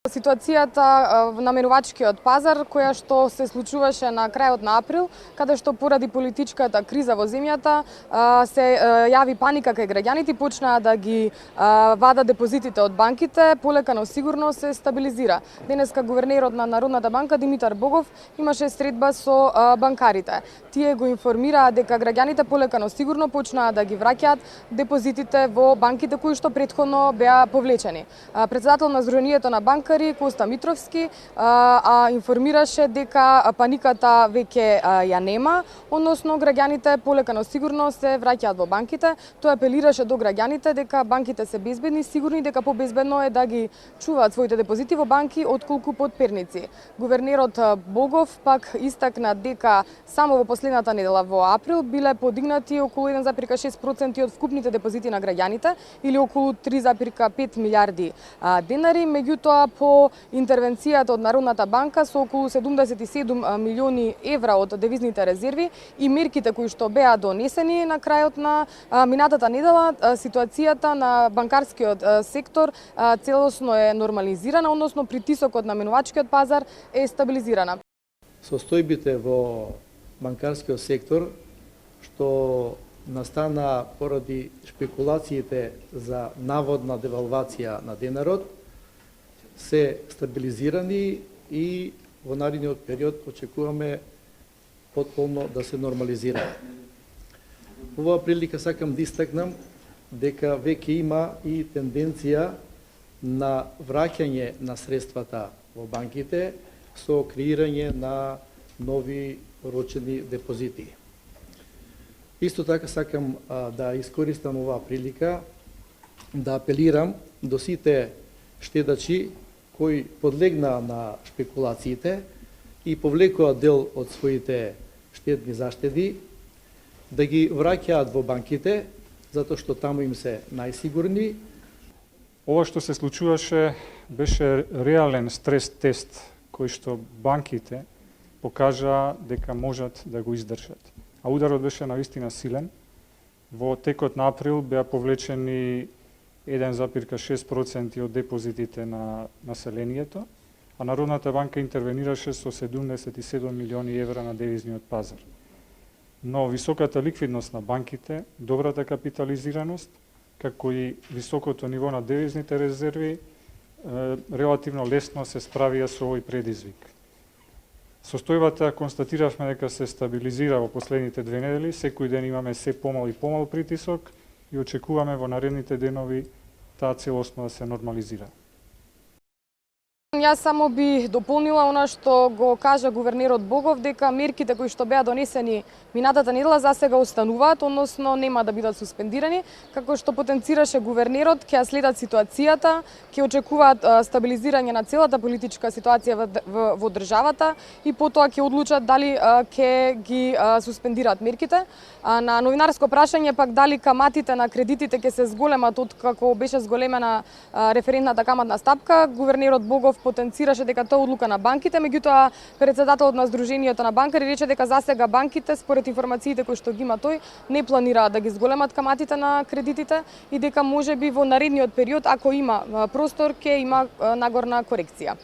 Ситуацијата на менувачкиот пазар, која што се случуваше на крајот на април, каде што поради политичката криза во земјата се јави паника кај граѓаните, почнаа да ги вадат депозитите од банките, полека но сигурно се стабилизира. Денеска гувернерот на Народната банка Димитар Богов имаше средба со банкарите. Тие го информираа дека граѓаните полека но сигурно почнаа да ги враќаат депозитите во банките кои што претходно беа повлечени. Председател на Сдруженијето на банкари Коста Митровски информираше дека паниката веќе ја нема, односно граѓаните полека но сигурно се враќаат во банките. Тој апелираше до граѓаните дека банките се безбедни, сигурни, дека побезбедно е да ги чуваат своите депозити во банки отколку под перници. Гувернерот Богов пак истакна дека само во последната недела во април биле подигнати околу 1,6% од вкупните депозити на граѓаните или околу 3,5 милиарди денари, меѓутоа по интервенцијата од Народната банка со околу 77 милиони евра од девизните резерви и мерките кои што беа донесени на крајот на минатата недела, ситуацијата на банкарскиот сектор целосно е нормализирана, односно притисокот на менувачкиот пазар е стабилизирана. Состојбите во банкарскиот сектор што настана поради шпекулациите за наводна девалвација на денарот се стабилизирани и во наредниот период очекуваме потполно да се нормализира. Оваа прилика сакам да истакнам дека веќе има и тенденција на враќање на средствата во банките со креирање на нови порочени депозити. Исто така сакам да искористам оваа прилика да апелирам до сите штедачи кои подлегнаа на шпекулациите и повлекоа дел од своите штедни заштеди, да ги враќаат во банките, затоа што таму им се најсигурни. Ова што се случуваше беше реален стрес тест кој што банките покажаа дека можат да го издржат. А ударот беше навистина силен. Во текот на април беа повлечени 1,6% од депозитите на населението, а Народната банка интервенираше со 77 милиони евра на девизниот пазар. Но високата ликвидност на банките, добрата капитализираност, како и високото ниво на девизните резерви, релативно лесно се справија со овој предизвик. Состојбата констатиравме дека се стабилизира во последните 2 недели, секој ден имаме се помал и помал притисок и очекуваме во наредните денови таа целосно да се нормализира. Јас само би дополнила она што го кажа гувернерот Богов, дека мерките кои што беа донесени минатата недела за сега остануваат, односно нема да бидат суспендирани, како што потенцираше гувернерот, ќе следат ситуацијата, ќе очекуваат стабилизирање на целата политичка ситуација во државата и потоа ќе одлучат дали ќе ги суспендираат мерките. На новинарско прашање пак дали каматите на кредитите ќе се зголемат откако беше зголемена референтната каматна стапка, гувернерот Богов потенцираше дека тоа одлука на банките, меѓутоа председателот на Сдруженијето на банкари рече дека засега банките, според информациите кои што ги има тој, не планираат да ги зголемат каматите на кредитите и дека можеби во наредниот период, ако има простор, ќе има нагорна корекција.